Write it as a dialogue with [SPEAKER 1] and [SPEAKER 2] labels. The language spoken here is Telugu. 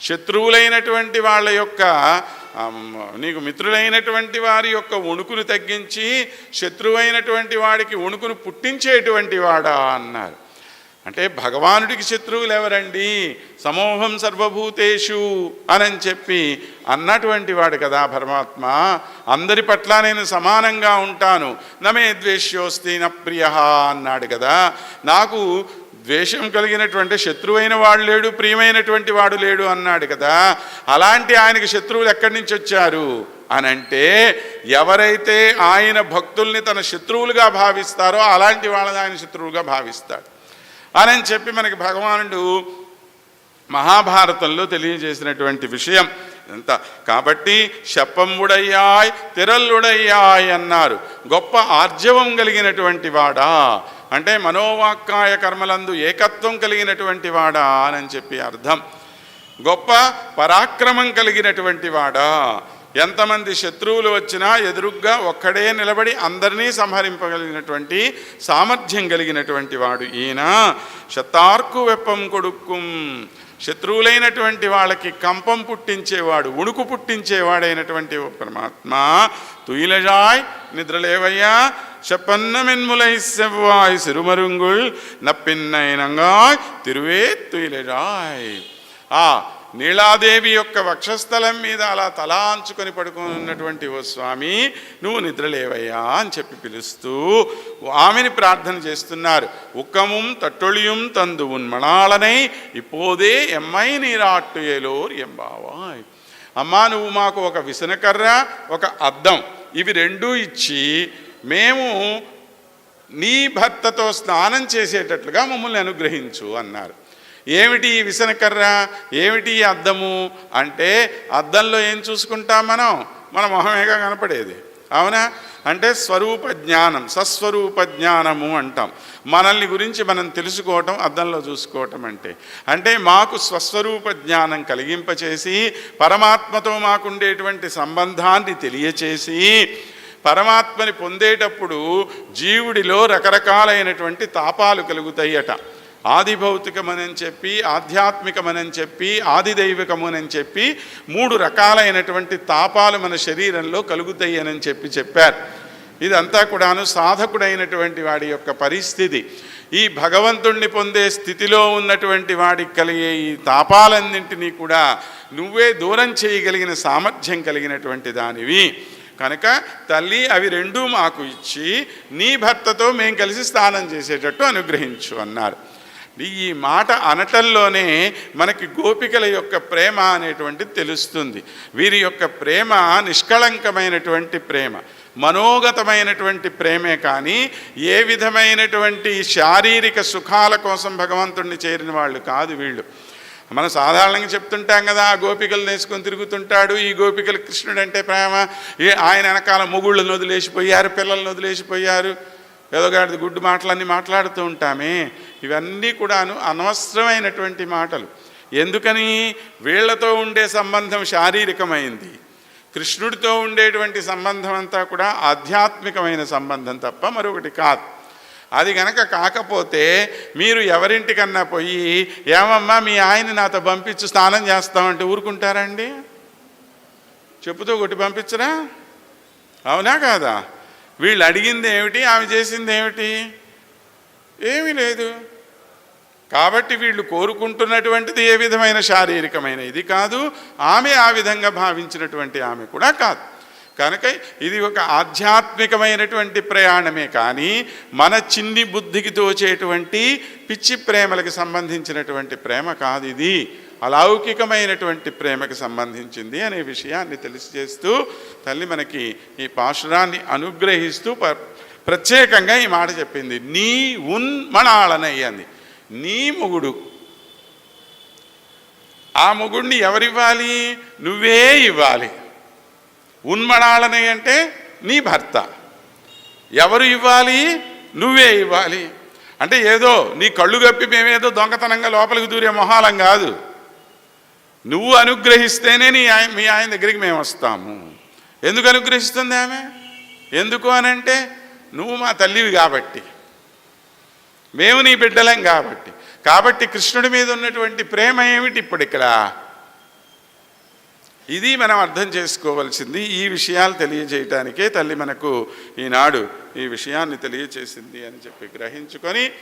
[SPEAKER 1] శత్రువులైనటువంటి వాళ్ళ యొక్క నీకు మిత్రులైనటువంటి వారి యొక్క వణుకును తగ్గించి శత్రువైనటువంటి వాడికి వణుకును పుట్టించేటువంటి వాడా అన్నారు. అంటే భగవానుడికి శత్రువులు ఎవరండి? సమోహం సర్వభూతేషు అని చెప్పి అన్నటువంటి వాడు కదా పరమాత్మ. అందరి పట్ల నేను సమానంగా ఉంటాను. నమే ద్వేష్యోస్తి న ప్రియ అన్నాడు కదా. నాకు ద్వేషం కలిగినటువంటి శత్రువైన వాడు లేడు, ప్రియమైనటువంటి వాడు లేడు అన్నాడు కదా. అలాంటి ఆయనకి శత్రువులు ఎక్కడి నుంచి వచ్చారు అనంటే, ఎవరైతే ఆయన భక్తుల్ని తన శత్రువులుగా భావిస్తారో అలాంటి వాళ్ళని ఆయన శత్రువులుగా భావిస్తాడు అని చెప్పి మనకి భగవానుడు మహాభారతంలో తెలియజేసినటువంటి విషయం ఎంత. కాబట్టి శప్పంబుడయ్యాయ్ తిరల్లుడయ్యాయ్ అన్నారు. గొప్ప ఆర్జవం కలిగినటువంటి వాడా అంటే మనోవాక్కాయ కర్మలందు ఏకత్వం కలిగినటువంటి వాడా అని చెప్పి అర్థం. గొప్ప పరాక్రమం కలిగినటువంటి వాడా, ఎంతమంది శత్రువులు వచ్చినా ఎదురుగ్గా ఒక్కడే నిలబడి అందరినీ సంహరింపగలిగినటువంటి సామర్థ్యం కలిగినటువంటి వాడు ఈయన. శతార్కు వెప్పం కొడుక్కుం, శత్రువులైనటువంటి వాళ్ళకి కంపం పుట్టించేవాడు, ఉణుకు పుట్టించేవాడైనటువంటి పరమాత్మ. తుయిలజాయ్ నిద్రలేవయ్యా చెప్పన్నమెన్ములై సెవ్వాయ్ సిరుమరుంగుల్ నప్పిన్నైనంగాయ్ తిరువే తుయిలజాయ్. నీలాదేవి యొక్క వక్షస్థలం మీద అలా తల అంచుకొని పడుకొని ఉన్నటువంటి ఓ స్వామి, నువ్వు నిద్రలేవయ్యా అని చెప్పి పిలుస్తూ ఆమెని ప్రార్థన చేస్తున్నారు. ఉక్కముం తట్టొళియం తందు ఉన్మణాలనై ఇపోదే ఎమ్మై నీరాట్టు ఏలోర్ ఎంబావాయ్. అమ్మా, నువ్వు మాకు ఒక విసనకర్ర, ఒక అద్దం, ఇవి రెండూ ఇచ్చి మేము నీ భర్తతో స్నానం చేసేటట్లుగా మమ్మల్ని అనుగ్రహించు అన్నారు. ఏమిటి ఈ విసనకర్ర, ఏమిటి ఈ అద్దము అంటే, అద్దంలో ఏం చూసుకుంటాం మనం? మన మొహమేగా కనపడేది, అవునా? అంటే స్వరూప జ్ఞానం, సస్వరూప జ్ఞానము అంటాం. మనల్ని గురించి మనం తెలుసుకోవటం అద్దంలో చూసుకోవటం అంటే మాకు స్వస్వరూప జ్ఞానం కలిగింపచేసి పరమాత్మతో మాకుండేటువంటి సంబంధాన్ని తెలియచేసి, పరమాత్మని పొందేటప్పుడు జీవుడిలో రకరకాలైనటువంటి తాపాలు కలుగుతాయట. ఆదిభౌతికమని చెప్పి, ఆధ్యాత్మికమని చెప్పి, ఆదిదైవికమని చెప్పి 3 రకాలైనటువంటి తాపాలు మన శరీరంలో కలుగుతాయి అని చెప్పారు. ఇదంతా కూడాను సాధకుడైనటువంటి వాడి యొక్క పరిస్థితి. ఈ భగవంతుణ్ణి పొందే స్థితిలో ఉన్నటువంటి వాడికి కలిగే ఈ తాపాలన్నింటినీ కూడా నువ్వే దూరం చేయగలిగిన సామర్థ్యం కలిగినటువంటి దానివి కనుక తల్లి అవి రెండూ మాకు ఇచ్చి నీ భర్తతో మేము కలిసి స్నానం చేసేటట్టు అనుగ్రహించు అన్నారు. ఈ మాట అనటంలోనే మనకి గోపికల యొక్క ప్రేమ అనేటువంటిది తెలుస్తుంది. వీరి యొక్క ప్రేమ నిష్కళంకమైనటువంటి ప్రేమ, మనోగతమైనటువంటి ప్రేమే కానీ ఏ విధమైనటువంటి శారీరక సుఖాల కోసం భగవంతుడిని చేరిన వాళ్ళు కాదు వీళ్ళు. మనం సాధారణంగా చెప్తుంటాం కదా, ఆ గోపికలు నేసుకొని తిరుగుతుంటాడు, ఈ గోపికలు కృష్ణుడు అంటే ప్రేమ, ఆయన వెనకాల మొగుళ్ళను వదిలేసిపోయారు, పిల్లలను వదిలేసిపోయారు, ఏదో గాడిది గుడ్డు మాటలన్నీ మాట్లాడుతూ ఉంటామే. ఇవన్నీ కూడాను అనవసరమైనటువంటి మాటలు. ఎందుకని? వీళ్లతో ఉండే సంబంధం శారీరకమైంది, కృష్ణుడితో ఉండేటువంటి సంబంధం అంతా కూడా ఆధ్యాత్మికమైన సంబంధం తప్ప మరొకటి కాదు. అది గనక కాకపోతే మీరు ఎవరింటికన్నా పోయి ఏమమ్మా మీ ఆయన నాతో పంపించు స్నానం చేస్తామంటే ఊరుకుంటారండి? చెప్పుతో కొట్టి పంపించరా? అవునా కాదా? వీళ్ళు అడిగింది ఏమిటి, ఆమె చేసింది ఏమిటి? ఏమీ లేదు. కాబట్టి వీళ్ళు కోరుకుంటున్నటువంటిది ఏ విధమైన శారీరకమైన ఇది కాదు, ఆమె ఆ విధంగా భావించినటువంటి ఆమె కూడా కాదు. కనుక ఇది ఒక ఆధ్యాత్మికమైనటువంటి ప్రయాణమే కానీ మన చిన్ని బుద్ధికి తోచేటువంటి పిచ్చి ప్రేమలకు సంబంధించినటువంటి ప్రేమ కాదు. ఇది అలౌకికమైనటువంటి ప్రేమకు సంబంధించింది అనే విషయాన్ని తెలియజేస్తూ తల్లి మనకి ఈ పాశురాన్ని అనుగ్రహిస్తూ ప్రత్యేకంగా ఈ మాట చెప్పింది. నీ ఉన్మణాళనయ్య అంది. నీ మొగుడు, ఆ మొగుడిని ఎవరివ్వాలి? నువ్వే ఇవ్వాలి. ఉన్మణాళనయ్య అంటే నీ భర్త. ఎవరు ఇవ్వాలి? నువ్వే ఇవ్వాలి. అంటే ఏదో నీ కళ్ళు గప్పి మేమేదో దొంగతనంగా లోపలికి దూరే మొహాలం కాదు. నువ్వు అనుగ్రహిస్తేనే మీ ఆయన దగ్గరికి మేము వస్తాము. ఎందుకు అనుగ్రహిస్తుంది ఆమె? ఎందుకు అనంటే నువ్వు మా తల్లివి కాబట్టి, మేము నీ బిడ్డలం కాబట్టి. కాబట్టి కృష్ణుడి మీద ఉన్నటువంటి ప్రేమ ఏమిటి? ఇప్పుడు ఇక్కడ ఇది మనం అర్థం చేసుకోవలసింది. ఈ విషయాలు తెలియజేయటానికే తల్లి మనకు ఈనాడు ఈ విషయాన్ని తెలియచేసింది అని చెప్పి గ్రహించుకొని